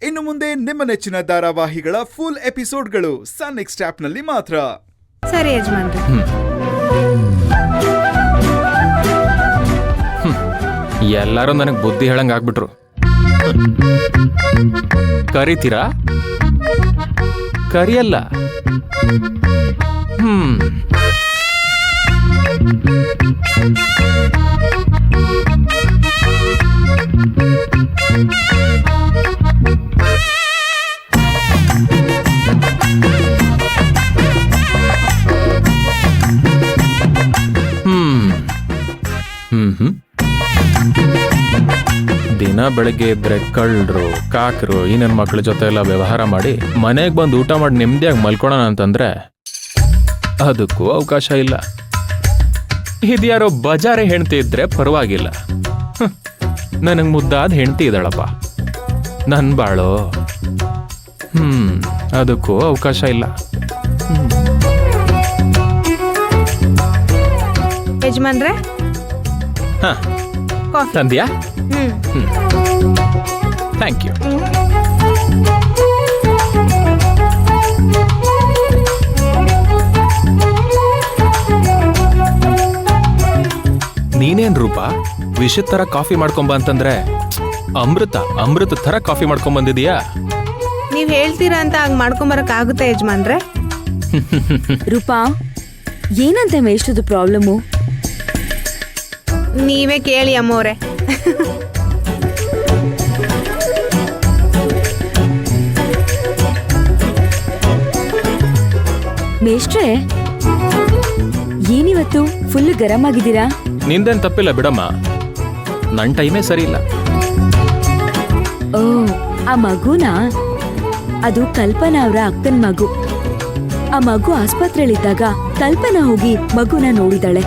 ಇನ್ನು ಮುಂದೆ ನಿಮ್ಮ ನೆಚ್ಚಿನ ಧಾರಾವಾಹಿಗಳ ಫುಲ್ ಎಪಿಸೋಡ್ಗಳು ಸನ್ ನೆಕ್ಸ್ಟ್ ಆಪ್ನಲ್ಲಿ ಮಾತ್ರ. ಸರಿ ಯಜಮಾನ್ರೆ. ಎಲ್ಲರೂ ನನಗೆ ಬುದ್ಧಿ ಹೇಳಂಗ್ ಆಗ್ಬಿಟ್ರು. ಕರಿತೀರಾ? ಕರಿಯಲ್ಲ. ದಿನ ಬೆಳಗ್ಗೆ ಇದ್ರೆ ಕಳ್ಳರು ಕಾಕರು ಈ ನನ್ನ ಮಕ್ಕಳ ಜೊತೆ ಎಲ್ಲ ವ್ಯವಹಾರ ಮಾಡಿ ಮನೆಗೆ ಬಂದು ಊಟ ಮಾಡಿ ನೆಮ್ಮದಿಯಾಗಿ ಮಲ್ಕೊಳ್ಳೋಣ ಅಂತಂದ್ರೆ ಅದಕ್ಕೂ ಅವಕಾಶ ಇಲ್ಲ. ಇದ್ಯಾರೋ ಬಜಾರೆ ಹೆಂಡ್ತಿ ಇದ್ರೆ ಪರವಾಗಿಲ್ಲ. ನನಗೆ ಮುದ್ದಾದ ಹೆಂಡ್ತಿ ಇದ್ದಾಳಪ್ಪ, ನನ್ ಬಾಳೋ ಅದಕ್ಕೂ ಅವಕಾಶ ಇಲ್ಲ. ಯಜಮಾನ್ರೆ ತಂದ್ಯಾ? Thank you. ನೀನೇನ್ ರೂಪಾ ವಿಷದ ತರ ಕಾಫಿ ಮಾಡ್ಕೊಂಬ ಅಂತಂದ್ರೆ ಅಮೃತ ತರ ಕಾಫಿ ಮಾಡ್ಕೊಂಬಂದಿದೀಯಾ? ನೀವ್ ಹೇಳ್ತೀರಾ ಅಂತ ಹಂಗ್ ಮಾಡ್ಕೊಂಬರಕ್ ಆಗುತ್ತೆ ಯಜಮಾನ್ರೆ? ರೂಪಾ ಏನಂತ ಎಷ್ಟೊಂದು ಪ್ರಾಬ್ಲಮ್ಮು? ನೀವೇ ಕೇಳಿ ಅಮ್ಮವ್ರೆ. ಮೇಷ್ಟ್ರೆ ಏನಿವತ್ತು ಫುಲ್ ಗರಂ ಆಗಿದ್ದೀರಾ? ನಿಂದೇನ್ ತಪ್ಪಿಲ್ಲ ಬಿಡಮ್ಮ, ನನ್ ಟೈಮೇ ಸರಿ ಇಲ್ಲ. ಓ ಆ ಮಗುನಾ? ಅದು ಕಲ್ಪನಾ ಅವರ ಅಕ್ಕನ ಮಗು. ಆ ಮಗು ಆಸ್ಪತ್ರೆಯಲ್ಲಿದ್ದಾಗ ಕಲ್ಪನಾ ಹೋಗಿ ಮಗುನ ನೋಡಿದಾಳೆ.